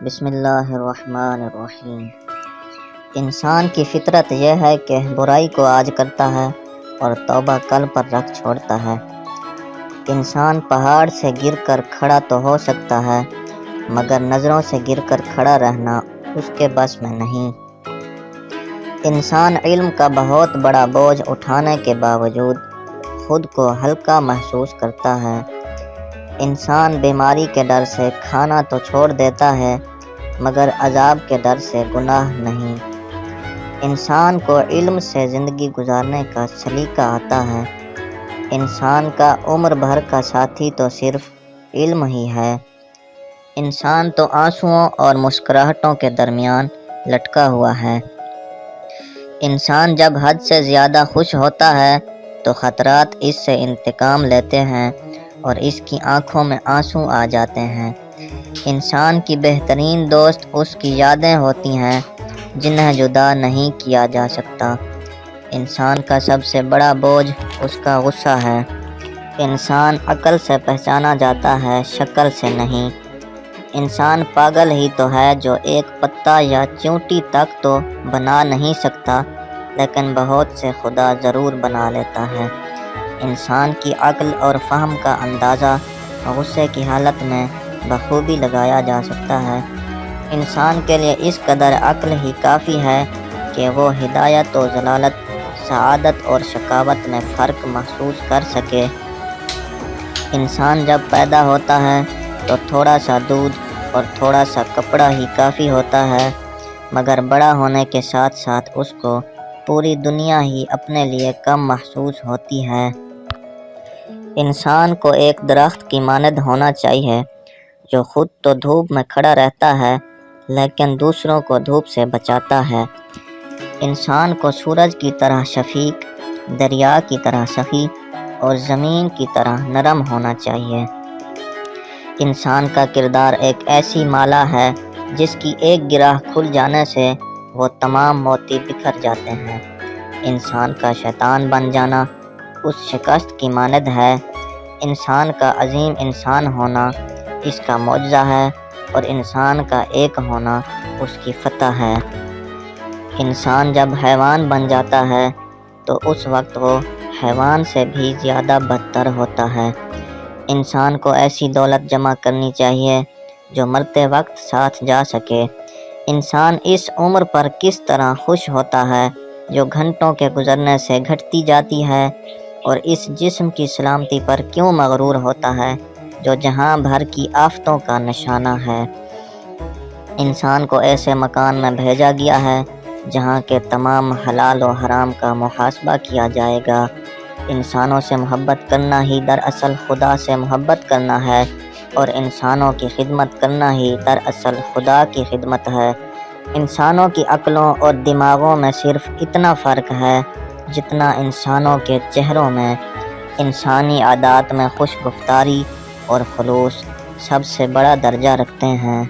بسم اللہ الرحمن الرحیم۔ انسان کی فطرت یہ ہے کہ برائی کو آج کرتا ہے اور توبہ کل پر رکھ چھوڑتا ہے۔ انسان پہاڑ سے گر کر کھڑا تو ہو سکتا ہے، مگر نظروں سے گر کر کھڑا رہنا اس کے بس میں نہیں۔ انسان علم کا بہت بڑا بوجھ اٹھانے کے باوجود خود کو ہلکا محسوس کرتا ہے۔ انسان بیماری کے ڈر سے کھانا تو چھوڑ دیتا ہے، مگر عذاب کے ڈر سے گناہ نہیں۔ انسان کو علم سے زندگی گزارنے کا سلیقہ آتا ہے۔ انسان کا عمر بھر کا ساتھی تو صرف علم ہی ہے۔ انسان تو آنسوؤں اور مسکراہٹوں کے درمیان لٹکا ہوا ہے۔ انسان جب حد سے زیادہ خوش ہوتا ہے تو خطرات اس سے انتقام لیتے ہیں اور اس کی آنکھوں میں آنسو آ جاتے ہیں۔ انسان کی بہترین دوست اس کی یادیں ہوتی ہیں جنہیں جدا نہیں کیا جا سکتا۔ انسان کا سب سے بڑا بوجھ اس کا غصہ ہے۔ انسان عقل سے پہچانا جاتا ہے، شکل سے نہیں۔ انسان پاگل ہی تو ہے جو ایک پتا یا چیونٹی تک تو بنا نہیں سکتا، لیکن بہت سے خدا ضرور بنا لیتا ہے۔ انسان کی عقل اور فہم کا اندازہ غصے کی حالت میں بخوبی لگایا جا سکتا ہے۔ انسان کے لیے اس قدر عقل ہی کافی ہے کہ وہ ہدایت و ضلالت، سعادت اور شقاوت میں فرق محسوس کر سکے۔ انسان جب پیدا ہوتا ہے تو تھوڑا سا دودھ اور تھوڑا سا کپڑا ہی کافی ہوتا ہے، مگر بڑا ہونے کے ساتھ ساتھ اس کو پوری دنیا ہی اپنے لیے کم محسوس ہوتی ہے۔ انسان کو ایک درخت کی مانند ہونا چاہیے جو خود تو دھوپ میں کھڑا رہتا ہے لیکن دوسروں کو دھوپ سے بچاتا ہے۔ انسان کو سورج کی طرح شفیق، دریا کی طرح سخی اور زمین کی طرح نرم ہونا چاہیے۔ انسان کا کردار ایک ایسی مالا ہے جس کی ایک گرہ کھل جانے سے وہ تمام موتی بکھر جاتے ہیں۔ انسان کا شیطان بن جانا اس شکست کی مانند ہے۔ انسان کا عظیم انسان ہونا اس کا معجزہ ہے اور انسان کا ایک ہونا اس کی فتح ہے۔ انسان جب حیوان بن جاتا ہے تو اس وقت وہ حیوان سے بھی زیادہ بدتر ہوتا ہے۔ انسان کو ایسی دولت جمع کرنی چاہیے جو مرتے وقت ساتھ جا سکے۔ انسان اس عمر پر کس طرح خوش ہوتا ہے جو گھنٹوں کے گزرنے سے گھٹتی جاتی ہے، اور اس جسم کی سلامتی پر کیوں مغرور ہوتا ہے جو جہاں بھر کی آفتوں کا نشانہ ہے۔ انسان کو ایسے مکان میں بھیجا گیا ہے جہاں کے تمام حلال و حرام کا محاسبہ کیا جائے گا۔ انسانوں سے محبت کرنا ہی دراصل خدا سے محبت کرنا ہے، اور انسانوں کی خدمت کرنا ہی دراصل خدا کی خدمت ہے۔ انسانوں کی عقلوں اور دماغوں میں صرف اتنا فرق ہے جتنا انسانوں کے چہروں میں۔ انسانی عادات میں خوش گفتاری اور خلوص سب سے بڑا درجہ رکھتے ہیں۔